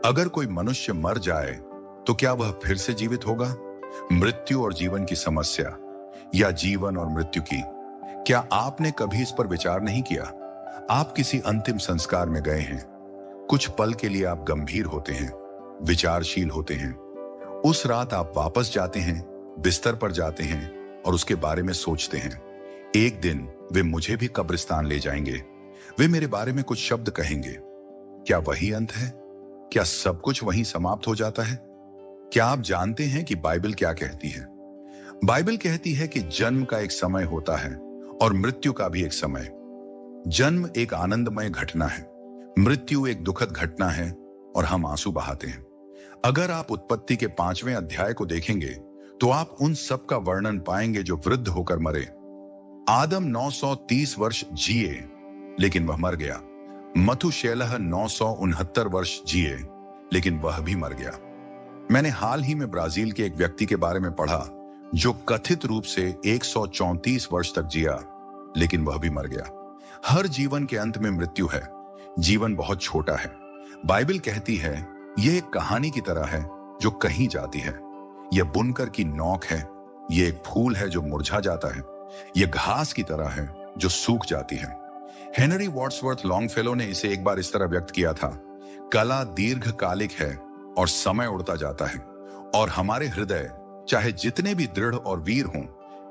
अगर कोई मनुष्य मर जाए तो क्या वह फिर से जीवित होगा? मृत्यु और जीवन की समस्या या जीवन और मृत्यु की, क्या आपने कभी इस पर विचार नहीं किया? आप किसी अंतिम संस्कार में गए हैं। कुछ पल के लिए आप गंभीर होते हैं, विचारशील होते हैं। उस रात आप वापस जाते हैं, बिस्तर पर जाते हैं और उसके बारे में सोचते हैं। एक दिन वे मुझे भी कब्रिस्तान ले जाएंगे। वे मेरे बारे में कुछ शब्द कहेंगे। क्या वही अंत है? क्या सब कुछ वहीं समाप्त हो जाता है? क्या आप जानते हैं कि बाइबल क्या कहती है? बाइबल कहती है कि जन्म का एक समय होता है और मृत्यु का भी एक समय। जन्म एक आनंदमय घटना है, मृत्यु एक दुखद घटना है और हम आंसू बहाते हैं। अगर आप उत्पत्ति के 5वें अध्याय को देखेंगे तो आप उन सब का वर्णन पाएंगे जो वृद्ध होकर मरे। आदम 930 वर्ष जिए लेकिन वह मर गया। मथुशेलह 969 वर्ष जिए लेकिन वह भी मर गया। मैंने हाल ही में ब्राजील के एक व्यक्ति के बारे में पढ़ा जो कथित रूप से 134 वर्ष तक जिया लेकिन वह भी मर गया। हर जीवन के अंत में मृत्यु है। जीवन बहुत छोटा है। बाइबल कहती है यह एक कहानी की तरह है जो कहीं जाती है। यह बुनकर की नोक है। यह एक फूल है जो मुरझा जाता है। यह घास की तरह है जो सूख जाती है। हेनरी वर्ड्सवर्थ लॉन्गफेलो ने इसे एक बार इस तरह व्यक्त किया था, कला दीर्घकालिक है और समय उड़ता जाता है और हमारे हृदय चाहे जितने भी दृढ़ और वीर हों,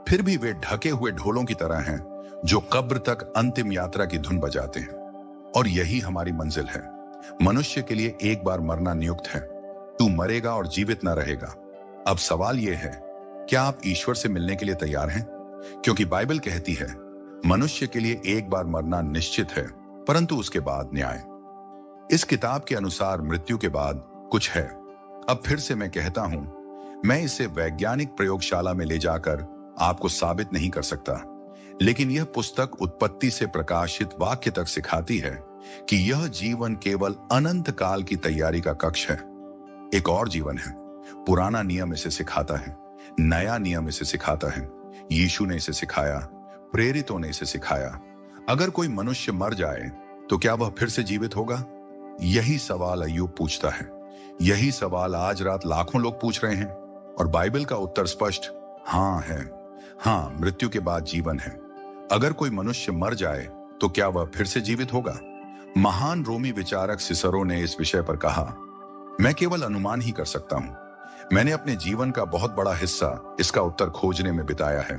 फिर भी वे ढके हुए ढोलों की तरह हैं जो कब्र तक अंतिम यात्रा की धुन बजाते हैं। और यही हमारी मंजिल है। मनुष्य के लिए एक बार मरना नियुक्त है। तू मरेगा और जीवित न रहेगा। अब सवाल यह है, क्या आप ईश्वर से मिलने के लिए तैयार हैं? क्योंकि बाइबल कहती है मनुष्य के लिए एक बार मरना निश्चित है, परंतु उसके बाद न्याय। इस किताब के अनुसार मृत्यु के बाद कुछ है। अब फिर से मैं कहता हूं, मैं इसे वैज्ञानिक प्रयोगशाला में ले जाकर आपको साबित नहीं कर सकता, लेकिन यह पुस्तक उत्पत्ति से प्रकाशित वाक्य तक सिखाती है कि यह जीवन केवल अनंत काल की तैयारी का कक्ष है। एक और जीवन है। पुराना नियम इसे सिखाता है, नया नियम इसे सिखाता है। यीशु ने इसे सिखाया, प्रेरितों ने इसे सिखाया। अगर कोई मनुष्य मर जाए तो क्या वह फिर से जीवित होगा? यही सवाल अय्यूब पूछता है। यही सवाल आज रात लाखों लोग पूछ रहे हैं और बाइबल का उत्तर स्पष्ट हां है। हां, मृत्यु के बाद जीवन है। अगर कोई मनुष्य मर जाए तो क्या वह फिर से जीवित होगा? महान रोमी विचारक सिसरो ने इस विषय पर कहा, मैं केवल अनुमान ही कर सकता हूं। मैंने अपने जीवन का बहुत बड़ा हिस्सा इसका उत्तर खोजने में बिताया है।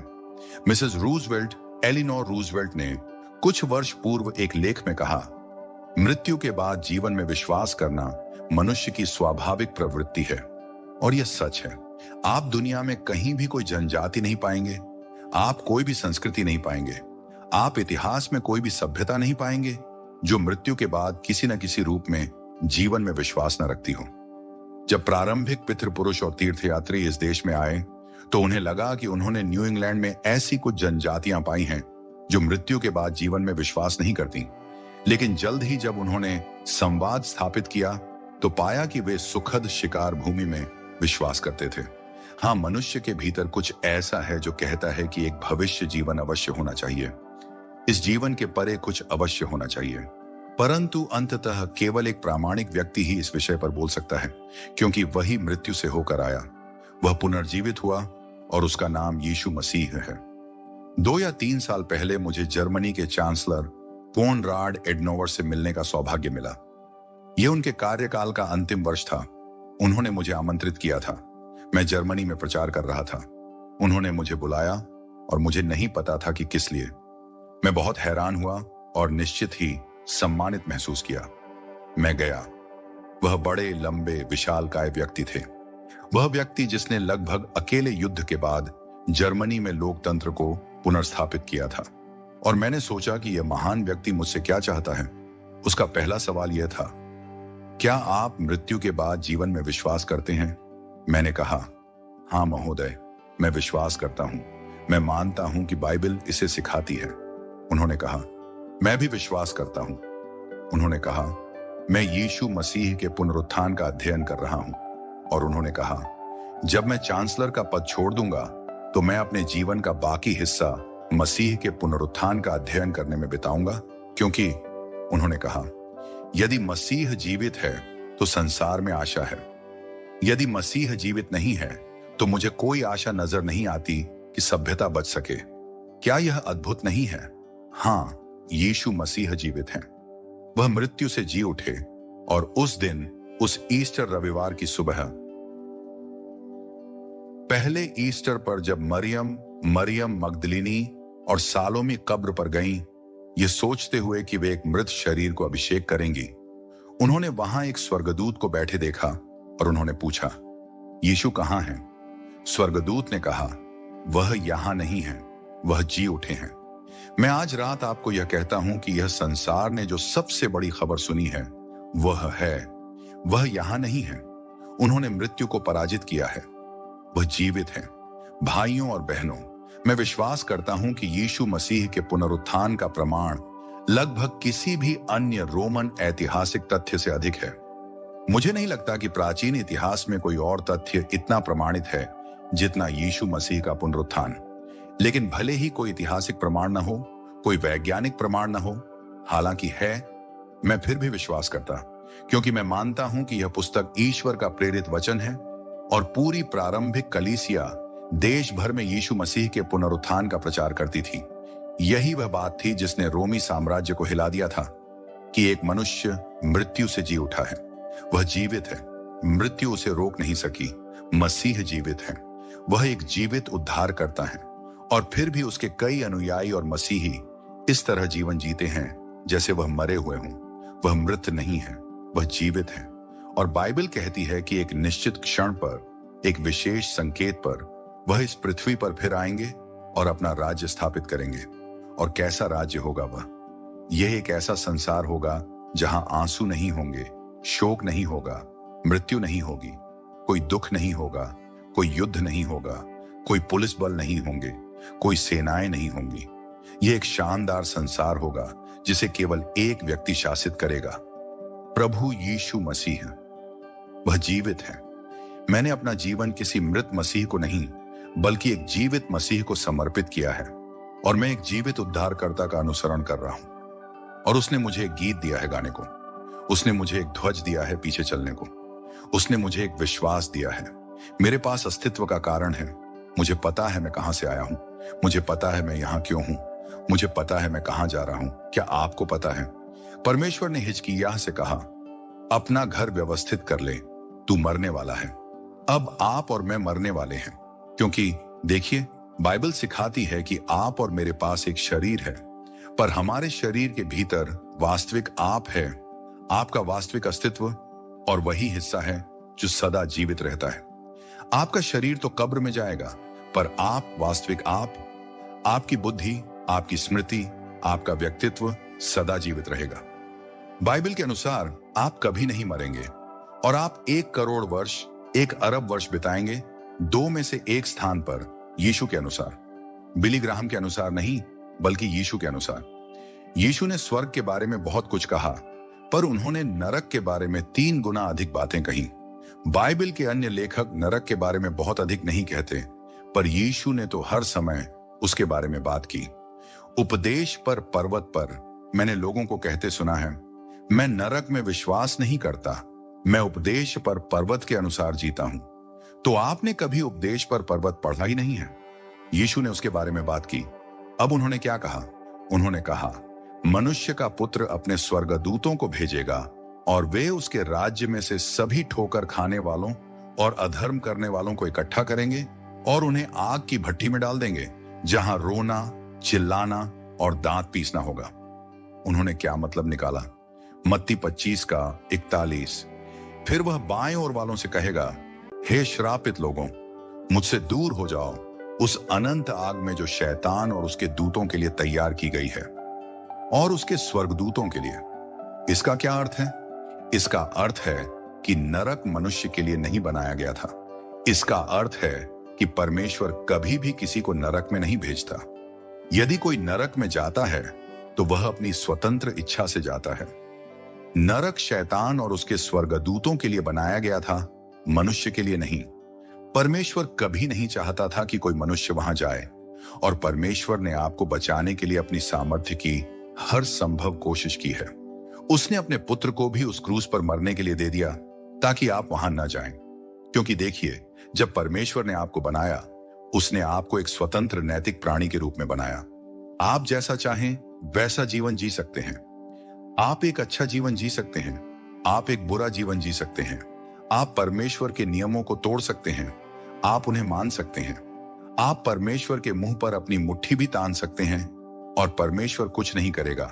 मिसेस रूजवेल्ट, एलिनोर रूजवेल्ट ने कुछ वर्ष पूर्व एक लेख में कहा, मृत्यु के बाद जीवन में विश्वास करना मनुष्य की स्वाभाविक प्रवृत्ति है। और यह सच है। आप दुनिया में कहीं भी कोई जनजाति नहीं पाएंगे, आप कोई भी संस्कृति नहीं पाएंगे, आप इतिहास में कोई भी सभ्यता नहीं पाएंगे जो मृत्यु के बाद किसी न किसी रूप में जीवन में विश्वास न रखती हो। जब प्रारंभिक पितृपुरुष और तीर्थयात्री इस देश में आए तो उन्हें लगा कि उन्होंने न्यू इंग्लैंड में ऐसी कुछ जनजातियां पाई हैं जो मृत्यु के बाद जीवन में विश्वास नहीं करती। लेकिन जल्द ही जब उन्होंने संवाद स्थापित किया तो पाया कि वे सुखद शिकार भूमि में विश्वास करते थे। हाँ, मनुष्य के भीतर कुछ ऐसा है जो कहता है कि एक भविष्य जीवन अवश्य होना चाहिए। इस जीवन के परे कुछ अवश्य होना चाहिए, परंतु अंततः केवल एक प्रामाणिक व्यक्ति ही इस विषय पर बोल सकता है, क्योंकि वही मृत्यु से होकर आया। वह पुनर्जीवित हुआ और उसका नाम यीशु मसीह है। 2 या 3 साल पहले मुझे जर्मनी के चांसलर कोनराड एडनोवर से मिलने का सौभाग्य मिला। यह उनके कार्यकाल का अंतिम वर्ष था। उन्होंने मुझे आमंत्रित किया था। मैं जर्मनी में प्रचार कर रहा था। उन्होंने मुझे बुलाया और मुझे नहीं पता था कि किस लिए। मैं बहुत हैरान हुआ और निश्चित ही सम्मानित महसूस किया। मैं गया। वह बड़े लंबे विशालकाय व्यक्ति थे। वह व्यक्ति जिसने लगभग अकेले युद्ध के बाद जर्मनी में लोकतंत्र को पुनर्स्थापित किया था। और मैंने सोचा कि यह महान व्यक्ति मुझसे क्या चाहता है। उसका पहला सवाल यह था, क्या आप मृत्यु के बाद जीवन में विश्वास करते हैं? मैंने कहा, हाँ महोदय, मैं विश्वास करता हूं। मैं मानता हूं कि बाइबल इसे सिखाती है। उन्होंने कहा, मैं भी विश्वास करता हूं। उन्होंने कहा, मैं यीशु मसीह के पुनरुत्थान का अध्ययन कर रहा हूं। और उन्होंने कहा, जब मैं चांसलर का पद छोड़ दूंगा तो मैं अपने जीवन का बाकी हिस्सा मसीह के पुनरुत्थान का अध्ययन करने में बिताऊंगा, क्योंकि उन्होंने कहा, यदि मसीह जीवित है तो संसार में आशा है। यदि मसीह जीवित नहीं है तो मुझे कोई आशा नजर नहीं आती कि सभ्यता बच सके। क्या यह अद्भुत नहीं है? हाँ, यीशु मसीह जीवित हैं। वह मृत्यु से जी उठे और उस दिन, उस ईस्टर रविवार की सुबह, पहले ईस्टर पर जब मरियम मगदलिनी और सालोमी कब्र पर गईं, ये सोचते हुए कि वे एक मृत शरीर को अभिषेक करेंगी, उन्होंने वहां एक स्वर्गदूत को बैठे देखा और उन्होंने पूछा, यीशु कहां है? स्वर्गदूत ने कहा, वह यहां नहीं है, वह जी उठे हैं। मैं आज रात आपको यह कहता हूं कि यह संसार ने जो सबसे बड़ी खबर सुनी है, वह यहां नहीं है। उन्होंने मृत्यु को पराजित किया है, वह जीवित है। भाइयों और बहनों, मैं विश्वास करता हूं कि यीशु मसीह के पुनरुत्थान का प्रमाण लगभग किसी भी अन्य रोमन ऐतिहासिक तथ्य से अधिक है। मुझे नहीं लगता कि प्राचीन इतिहास में कोई और तथ्य इतना प्रमाणित है जितना यीशु मसीह का पुनरुत्थान। लेकिन भले ही कोई ऐतिहासिक प्रमाण न हो, कोई वैज्ञानिक प्रमाण न हो, हालांकि है, मैं फिर भी विश्वास करता, क्योंकि मैं मानता हूं कि यह पुस्तक ईश्वर का प्रेरित वचन है और पूरी प्रारंभिक कलीसिया देश भर में यीशु मसीह के पुनरुत्थान का प्रचार करती थी। यही वह बात थी जिसने रोमी साम्राज्य को हिला दिया था कि एक मनुष्य मृत्यु से जी उठा है। वह जीवित है, मृत्यु उसे रोक नहीं सकी। मसीह जीवित है, वह एक जीवित उद्धार करता है और फिर भी उसके कई अनुयायी और मसीही इस तरह जीवन जीते हैं जैसे वह मरे हुए हों। वह मृत नहीं है, वह जीवित है। और बाइबल कहती है कि एक निश्चित क्षण पर, एक विशेष संकेत पर वह इस पृथ्वी पर फिर आएंगे और अपना राज्य स्थापित करेंगे। और कैसा राज्य होगा वह? यह एक ऐसा संसार होगा जहां आंसू नहीं होंगे, शोक नहीं होगा, मृत्यु नहीं होगी, कोई दुख नहीं होगा, कोई युद्ध नहीं होगा, कोई पुलिस बल नहीं होंगे, कोई सेनाएं नहीं होंगी। यह एक शानदार संसार होगा जिसे केवल एक व्यक्ति शासित करेगा, प्रभु यीशु मसीह। वह जीवित है। मैंने अपना जीवन किसी मृत मसीह को नहीं, बल्कि एक जीवित मसीह को समर्पित किया है और मैं एक जीवित उद्धारकर्ता का अनुसरण कर रहा हूं। और उसने मुझे एक गीत दिया है गाने को, उसने मुझे एक ध्वज दिया है पीछे चलने को, उसने मुझे एक विश्वास दिया है। मेरे पास अस्तित्व का कारण है। मुझे पता है मैं कहां से आया हूं, मुझे पता है मैं यहां क्यों हूं, मुझे पता है मैं कहां जा रहा हूं। क्या आपको पता है? परमेश्वर ने हिजकिय्याह से कहा, अपना घर व्यवस्थित कर ले, तू मरने वाला है। अब आप और मैं मरने वाले हैं, क्योंकि देखिए, बाइबल सिखाती है कि आप और मेरे पास एक शरीर है, पर हमारे शरीर के भीतर वास्तविक आप है, आपका वास्तविक अस्तित्व, और वही हिस्सा है जो सदा जीवित रहता है। आपका शरीर तो कब्र में जाएगा, पर आप, वास्तविक आप, आपकी बुद्धि, आपकी स्मृति, आपका व्यक्तित्व सदा जीवित रहेगा। बाइबल के अनुसार आप कभी नहीं मरेंगे और आप 1 करोड़ वर्ष, 1 अरब वर्ष बिताएंगे 2 में से 1 स्थान पर, यीशु के अनुसार। बिली ग्राहम के अनुसार नहीं, बल्कि यीशु के अनुसार। यीशु ने स्वर्ग के बारे में बहुत कुछ कहा, पर उन्होंने नरक के बारे में 3 गुना अधिक बातें कही। बाइबल के अन्य लेखक नरक के बारे में बहुत अधिक नहीं कहते, पर यीशु ने तो हर समय उसके बारे में बात की। उपदेश पर पर्वत पर मैंने लोगों को कहते सुना है, मैं नरक में विश्वास नहीं करता, मैं उपदेश पर पर्वत के अनुसार जीता हूं। तो आपने कभी उपदेश पर पर्वत पढ़ा ही नहीं है? यीशु ने उसके बारे में बात की। अब उन्होंने क्या कहा? उन्होंने कहा, मनुष्य का पुत्र अपने स्वर्गदूतों को भेजेगा और वे उसके राज्य में से सभी ठोकर खाने वालों और अधर्म करने वालों को इकट्ठा करेंगे और उन्हें आग की भट्टी में डाल देंगे, जहां रोना, चिल्लाना और दांत पीसना होगा। उन्होंने क्या मतलब निकाला? मत्ती 25 का 41। फिर वह बाएं ओर वालों से कहेगा, हे श्रापित लोगों, मुझसे दूर हो जाओ उस अनंत आग में जो शैतान और उसके दूतों के लिए तैयार की गई है, और उसके स्वर्गदूतों के लिए। इसका क्या अर्थ है? इसका अर्थ है कि नरक मनुष्य के लिए नहीं बनाया गया था। इसका अर्थ है कि परमेश्वर कभी भी किसी को नरक में नहीं भेजता। यदि कोई नरक में जाता है तो वह अपनी स्वतंत्र इच्छा से जाता है। नरक शैतान और उसके स्वर्गदूतों के लिए बनाया गया था, मनुष्य के लिए नहीं। परमेश्वर कभी नहीं चाहता था कि कोई मनुष्य वहां जाए, और परमेश्वर ने आपको बचाने के लिए अपनी सामर्थ्य की हर संभव कोशिश की है। उसने अपने पुत्र को भी उस क्रूस पर मरने के लिए दे दिया, ताकि आप वहां न जाएं। क्योंकि देखिए, जब परमेश्वर ने आपको बनाया, उसने आपको एक स्वतंत्र नैतिक प्राणी के रूप में बनाया। आप जैसा चाहें वैसा जीवन जी सकते हैं। आप एक अच्छा जीवन जी सकते हैं, आप एक बुरा जीवन जी सकते हैं। आप परमेश्वर के नियमों को तोड़ सकते हैं, आप उन्हें मान सकते हैं। आप परमेश्वर के मुंह पर अपनी मुट्ठी भी तान सकते हैं और परमेश्वर कुछ नहीं करेगा,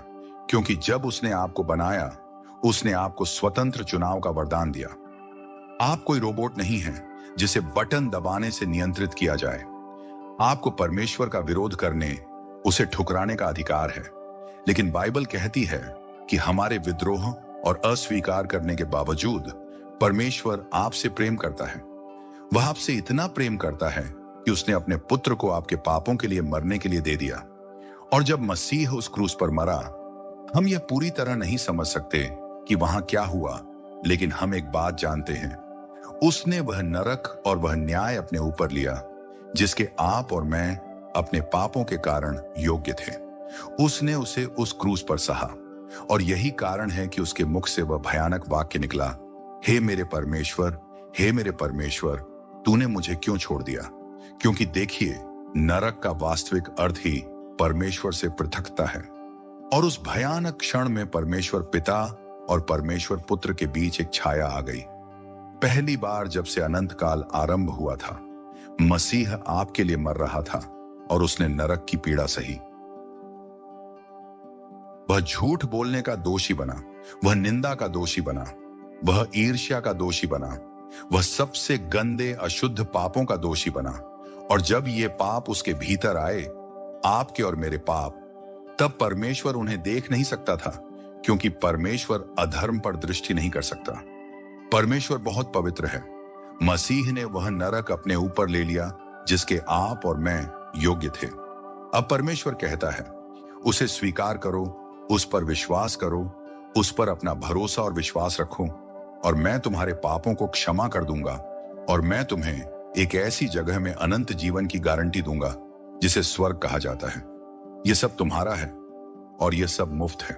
क्योंकि जब उसने आपको बनाया, उसने आपको स्वतंत्र चुनाव का वरदान दिया। आप कोई रोबोट नहीं हैं जिसे बटन दबाने से नियंत्रित किया जाए। आपको परमेश्वर का विरोध करने, उसे ठुकराने का अधिकार है। लेकिन बाइबल कहती है कि हमारे विद्रोह और अस्वीकार करने के बावजूद परमेश्वर आपसे प्रेम करता है। वह आपसे इतना प्रेम करता है कि उसने अपने पुत्र को आपके पापों के लिए मरने के लिए दे दिया। और जब मसीह उस क्रूस पर मरा, हम यह पूरी तरह नहीं समझ सकते कि वहां क्या हुआ, लेकिन हम एक बात जानते हैं, उसने वह नरक और वह न्याय अपने ऊपर लिया जिसके आप और मैं अपने पापों के कारण योग्य थे। उसने उसे उस क्रूस पर सहा, और यही कारण है कि उसके मुख से वह भयानक वाक्य निकला, हे मेरे परमेश्वर, हे मेरे परमेश्वर, तूने मुझे क्यों छोड़ दिया। क्योंकि देखिए, नरक का वास्तविक अर्थ ही परमेश्वर से पृथकता है। और उस भयानक क्षण में परमेश्वर पिता और परमेश्वर पुत्र के बीच एक छाया आ गई। पहली बार जब से अनंत काल आरंभ हुआ था, मसीह आपके लिए मर रहा था और उसने नरक की पीड़ा सही। वह झूठ बोलने का दोषी बना, वह निंदा का दोषी बना, वह ईर्ष्या का दोषी बना, वह सबसे गंदे अशुद्ध पापों का दोषी बना। और जब ये पाप उसके भीतर आए, आपके और मेरे पाप, तब परमेश्वर उन्हें देख नहीं सकता था, क्योंकि परमेश्वर अधर्म पर दृष्टि नहीं कर सकता। परमेश्वर बहुत पवित्र है। मसीह ने वह नरक अपने ऊपर ले लिया जिसके आप और मैं योग्य थे। अब परमेश्वर कहता है, उसे स्वीकार करो, उस पर विश्वास करो, उस पर अपना भरोसा और विश्वास रखो, और मैं तुम्हारे पापों को क्षमा कर दूंगा, और मैं तुम्हें एक ऐसी जगह में अनंत जीवन की गारंटी दूंगा जिसे स्वर्ग कहा जाता है। यह सब तुम्हारा है और यह सब मुफ्त है।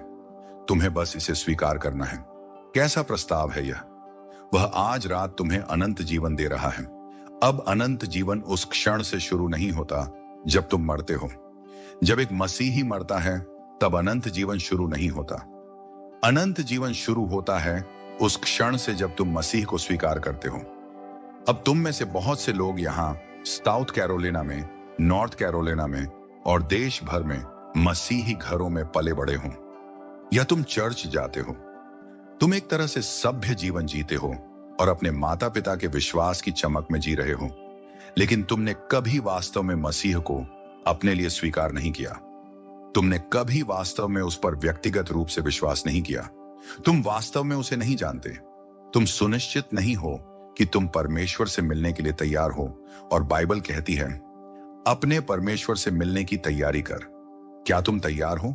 तुम्हें बस इसे स्वीकार करना है। कैसा प्रस्ताव है यह। वह आज रात तुम्हें अनंत जीवन दे रहा है। अब अनंत जीवन उस क्षण से शुरू नहीं होता जब तुम मरते हो। जब एक मसीही मरता है, तब अनंत जीवन शुरू नहीं होता। अनंत जीवन शुरू होता है उस क्षण से जब तुम मसीह को स्वीकार करते हो। अब तुम में से बहुत से लोग यहाँ साउथ कैरोलिना में, नॉर्थ कैरोलिना में और देश भर में मसीही घरों में पले बड़े हो, या तुम चर्च जाते हो। तुम एक तरह से सभ्य जीवन जीते हो और अपने माता पिता के विश्वास की चमक में जी रहे हो, लेकिन तुमने कभी वास्तव में मसीह को अपने लिए स्वीकार नहीं किया। तुमने कभी वास्तव में उस पर व्यक्तिगत रूप से विश्वास नहीं किया। तुम वास्तव में उसे नहीं जानते। तुम सुनिश्चित नहीं हो कि तुम परमेश्वर से मिलने के लिए तैयार हो, और बाइबल कहती है, अपने परमेश्वर से मिलने की तैयारी कर। क्या तुम तैयार हो?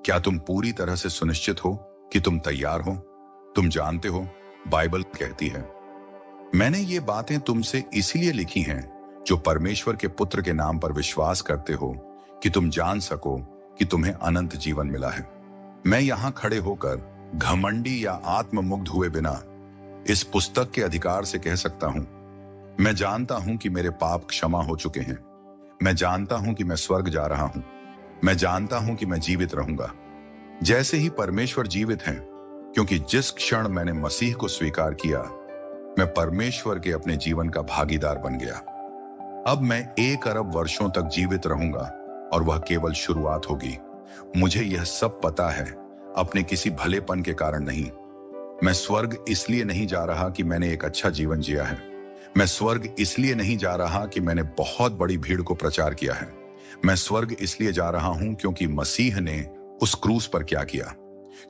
क्या तुम पूरी तरह से सुनिश्चित हो कि तुम तैयार हो? तुम जानते हो, बाइबल कहती है, मैंने ये बातें तुमसे इसलिए लिखी हैं जो परमेश्वर के पुत्र के नाम पर विश्वास करते हो, कि तुम जान सको कि तुम्हें अनंत जीवन मिला है। मैं यहां खड़े होकर घमंडी या आत्ममुग्ध हुए बिना इस पुस्तक के अधिकार से कह सकता हूं, मैं जानता हूं कि मेरे पाप क्षमा हो चुके हैं। मैं जानता हूं कि मैं स्वर्ग जा रहा हूं। मैं जानता हूं कि मैं जीवित रहूंगा जैसे ही परमेश्वर जीवित हैं, क्योंकि जिस क्षण मैंने मसीह को स्वीकार किया, मैं परमेश्वर के अपने जीवन का भागीदार बन गया। अब मैं 1 अरब वर्षों तक जीवित रहूंगा और वह केवल शुरुआत होगी। मुझे यह सब पता है, अपने किसी भलेपन के कारण नहीं। मैं स्वर्ग इसलिए नहीं जा रहा कि मैंने एक अच्छा जीवन जिया है। मैं स्वर्ग इसलिए नहीं जा रहा कि मैंने बहुत बड़ी भीड़ को प्रचार किया है। मैं स्वर्ग इसलिए जा रहा हूं क्योंकि मसीह ने उस क्रूस पर क्या किया।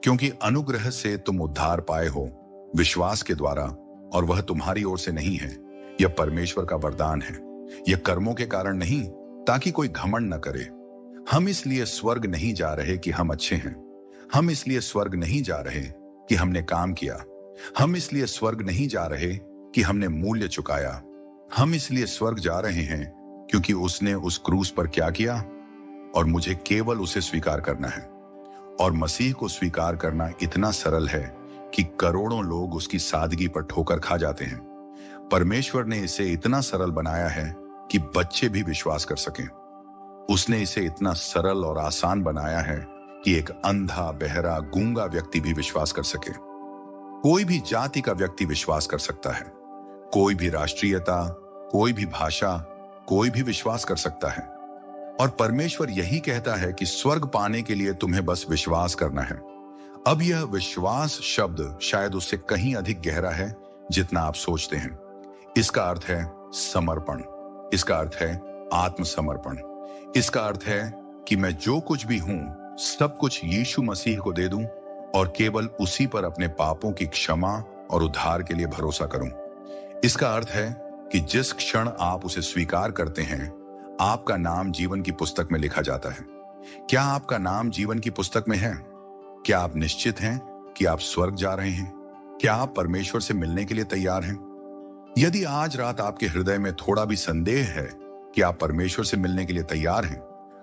क्योंकि अनुग्रह से तुम उद्धार पाए हो विश्वास के द्वारा, और वह तुम्हारी ओर से नहीं है, यह परमेश्वर का वरदान है। यह कर्मों के कारण नहीं, ताकि कोई घमंड न करे। हम इसलिए स्वर्ग नहीं जा रहे कि हम अच्छे हैं। हम इसलिए स्वर्ग नहीं जा रहे कि हमने काम किया। हम इसलिए स्वर्ग नहीं जा रहे कि हमने मूल्य चुकाया। हम इसलिए स्वर्ग जा रहे हैं क्योंकि उसने उस क्रूस पर क्या किया, और मुझे केवल उसे स्वीकार करना है। और मसीह को स्वीकार करना इतना सरल है कि करोड़ों लोग उसकी सादगी पर ठोकर खा जाते हैं। परमेश्वर ने इसे इतना सरल बनाया है कि बच्चे भी विश्वास कर सकें। उसने इसे इतना सरल और आसान बनाया है कि एक अंधा, बहरा, गूंगा व्यक्ति भी विश्वास कर सके। कोई भी जाति का व्यक्ति विश्वास कर सकता है। कोई भी राष्ट्रीयता, कोई भी भाषा, कोई भी विश्वास कर सकता है। और परमेश्वर यही कहता है कि स्वर्ग पाने के लिए तुम्हें बस विश्वास करना है। अब यह विश्वास शब्द शायद उससे कहीं अधिक गहरा है जितना आप सोचते हैं। इसका अर्थ है समर्पण। इसका अर्थ है आत्मसमर्पण। इसका अर्थ है कि मैं जो कुछ भी हूं, सब कुछ यीशु मसीह को दे दूं और केवल उसी पर अपने पापों की क्षमा और उद्धार के लिए भरोसा करूं। इसका अर्थ है कि जिस क्षण आप उसे स्वीकार करते हैं, आपका नाम जीवन की पुस्तक में लिखा जाता है। क्या आपका नाम जीवन की पुस्तक में है? क्या आप निश्चित हैं कि आप स्वर्ग जा रहे हैं? क्या आप परमेश्वर से मिलने के लिए तैयार हैं? यदि आज रात आपके हृदय में थोड़ा भी संदेह है कि आप परमेश्वर से मिलने के लिए तैयार हैं,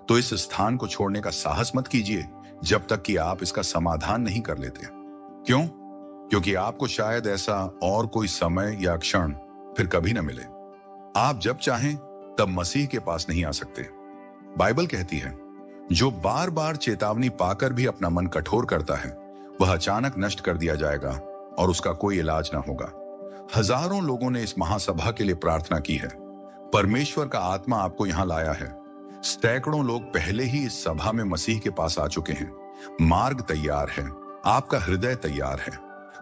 तो इस स्थान को छोड़ने का साहस मत कीजिए जब तक कि आप इसका समाधान नहीं कर लेते। क्यों? क्योंकि आपको शायद ऐसा और कोई समय या क्षण फिर कभी न मिले। आप जब चाहें तब मसीह के पास नहीं आ सकते। बाइबल कहती है, जो बार बार चेतावनी पाकर भी अपना मन कठोर करता है, वह अचानक नष्ट कर दिया जाएगा और उसका कोई इलाज ना होगा। हजारों लोगों ने इस महासभा के लिए प्रार्थना की है। परमेश्वर का आत्मा आपको यहां लाया है। सैकड़ों लोग पहले ही इस सभा में मसीह के पास आ चुके हैं। मार्ग तैयार है, आपका हृदय तैयार है।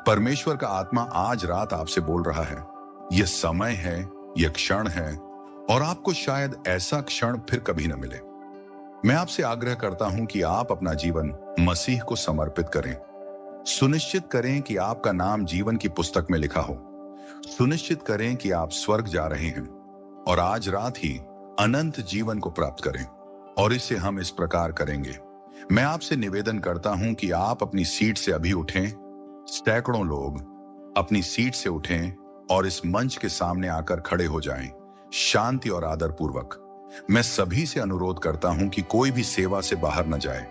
परमेश्वर का आत्मा आज रात आपसे बोल रहा है। यह समय है, यह क्षण है, और आपको शायद ऐसा क्षण फिर कभी न मिले। मैं आपसे आग्रह करता हूं कि आप अपना जीवन मसीह को समर्पित करें। सुनिश्चित करें कि आपका नाम जीवन की पुस्तक में लिखा हो। सुनिश्चित करें कि आप स्वर्ग जा रहे हैं और आज रात ही अनंत जीवन को प्राप्त करें। और इसे हम इस प्रकार करेंगे। मैं आपसे निवेदन करता हूं कि आप अपनी सीट से अभी उठें। सैकड़ों लोग अपनी सीट से उठें और इस मंच के सामने आकर खड़े हो जाएं, शांति और आदर पूर्वक। मैं सभी से अनुरोध करता हूं कि कोई भी सेवा से बाहर न जाए।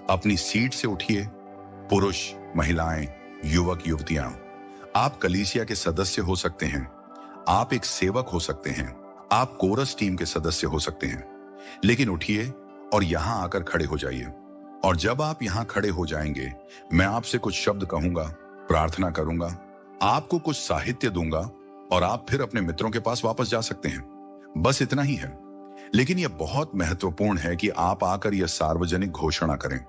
अपनी सीट से उठिए। पुरुष, महिलाएं, युवक, युवतियां, आप कलीसिया के सदस्य हो सकते हैं। आप एक सेवक हो सकते हैं। आप कोरस टीम के सदस्य हो सकते हैं। लेकिन उठिए और यहां आकर खड़े हो जाइए। और जब आप यहां खड़े हो जाएंगे, मैं आपसे कुछ शब्द कहूंगा, प्रार्थना करूंगा, आपको कुछ साहित्य दूंगा और आप फिर अपने मित्रों के पास वापस जा सकते हैं। बस इतना ही है। लेकिन यह बहुत महत्वपूर्ण है कि आप आकर यह सार्वजनिक घोषणा करें।